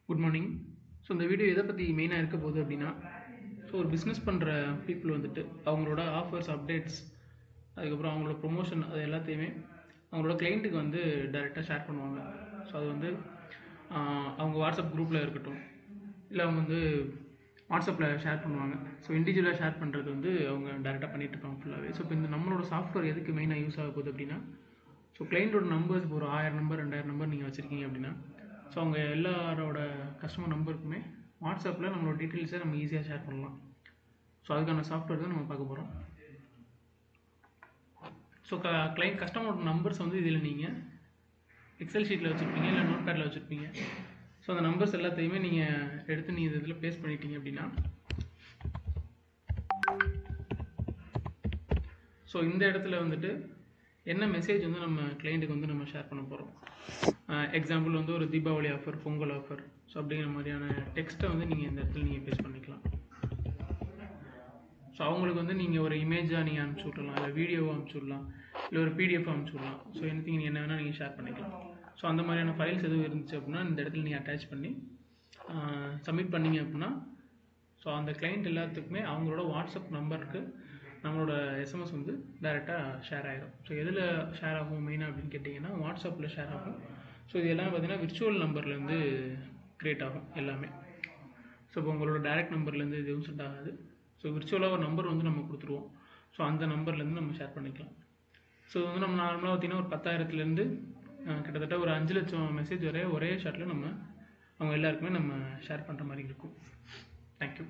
Good morning. So இந்த video எதை பற்றி மெயினாக இருக்க போகுது அப்படின்னா, ஸோ ஒரு பிஸ்னஸ் பண்ணுற பீப்புள் வந்துட்டு அவங்களோட ஆஃபர்ஸ், அப்டேட்ஸ், அதுக்கப்புறம் அவங்களோட ப்ரொமோஷன், அது எல்லாத்தையுமே அவங்களோட கிளைண்ட்டுக்கு வந்து டைரெக்டாக ஷேர் பண்ணுவாங்க. ஸோ அது வந்து அவங்க வாட்ஸ்அப் குரூப்பில் இருக்கட்டும், இல்லை அவங்க வந்து வாட்ஸ்அப்பில் ஷேர் பண்ணுவாங்க. ஸோ இண்டிவிஜுவலாக ஷேர் பண்ணுறது வந்து அவங்க டைரெக்டாக பண்ணிகிட்டு இருப்பாங்க ஃபுல்லாகவே. ஸோ இப்போ இந்த நம்மளோட சாஃப்ட்வேர் எதுக்கு மெயினாக யூஸ் ஆக போகுது அப்படின்னா, ஸோ கிளைண்ட்டோட நம்பர்ஸ் இப்போ ஒரு 1000 நம்பர் 2000 நம்பர் நீங்கள் வச்சுருக்கீங்க அப்படின்னா, ஸோ அவங்க எல்லாரோட கஸ்டமர் நம்பருக்குமே வாட்ஸ்அப்பில் நம்மளோட டீட்டெயில்ஸை நம்ம ஈஸியாக ஷேர் பண்ணலாம். ஸோ அதுக்கான சாஃப்ட்வேர் தான் நம்ம பார்க்க போகிறோம். ஸோ கிளைண்ட் கஸ்டமரோட நம்பர்ஸ் வந்து இதில் நீங்கள் எக்ஸல் ஷீட்டில் வச்சுருப்பீங்க, இல்லை நோட் பேடில் வச்சுருப்பீங்க. ஸோ அந்த நம்பர்ஸ் எல்லாத்தையுமே நீங்கள் எடுத்து நீங்கள் இதில் பேஸ்ட் பண்ணிட்டீங்க அப்படின்னா, ஸோ இந்த இடத்துல வந்துட்டு என்ன மெசேஜ் வந்து நம்ம கிளைண்ட்டுக்கு வந்து நம்ம ஷேர் பண்ண போகிறோம். எக்ஸாம்பிள் வந்து ஒரு Deepavali offer, Pongal offer, so அப்படிங்கிற மாதிரியான டெக்ஸ்ட்டை வந்து நீங்கள் இந்த இடத்துல நீங்கள் பேஸ்ட் பண்ணிக்கலாம். ஸோ அவங்களுக்கு வந்து நீங்கள் ஒரு இமேஜாக நீங்கள் அனுப்பிச்சி விட்றலாம், இல்லை வீடியோவாக அனுப்பிச்சி விடலாம், இல்லை ஒரு பிடிஎஃப் அனுப்பிச்சி விடலாம். ஸோ எனிதிங் நீங்கள் என்ன வேணால் நீங்கள் ஷேர் பண்ணிக்கலாம். ஸோ அந்த மாதிரியான ஃபைல்ஸ் எதுவும் இருந்துச்சு அப்படின்னா இந்த இடத்துல நீங்கள் அட்டாச் பண்ணி சப்மிட் பண்ணிங்க அப்படின்னா, ஸோ அந்த கிளைண்ட் எல்லாத்துக்குமே அவங்களோட வாட்ஸ்அப் நம்பருக்கு நம்மளோட எஸ்எம்எஸ் வந்து டைரெக்டாக ஷேர் ஆகிடும். ஸோ எதில் ஷேர் ஆகும் மெயினாக அப்படின்னு கேட்டிங்கன்னா, வாட்ஸ்அப்பில் ஷேர் ஆகும். ஸோ இது எல்லாமே பார்த்திங்கன்னா விர்ச்சுவல் நம்பர்லேருந்து க்ரியேட் ஆகும் எல்லாமே. ஸோ இப்போ உங்களோட டைரக்ட் நம்பர்லேருந்து இது செட் ஆகாது. ஸோ விர்ச்சுவலாக ஒரு நம்பர் வந்து நம்ம கொடுத்துருவோம். ஸோ அந்த நம்பர்லேருந்து நம்ம ஷேர் பண்ணிக்கலாம். ஸோ வந்து நம்ம நார்மலாக பார்த்திங்கன்னா ஒரு 10,000லேருந்து கிட்டத்தட்ட ஒரு 5 லட்சம் மெசேஜ் வரை ஒரே ஷாட்டில் நம்ம அவங்க எல்லாருக்குமே நம்ம ஷேர் பண்ணுற மாதிரி இருக்கும். தேங்க்யூ.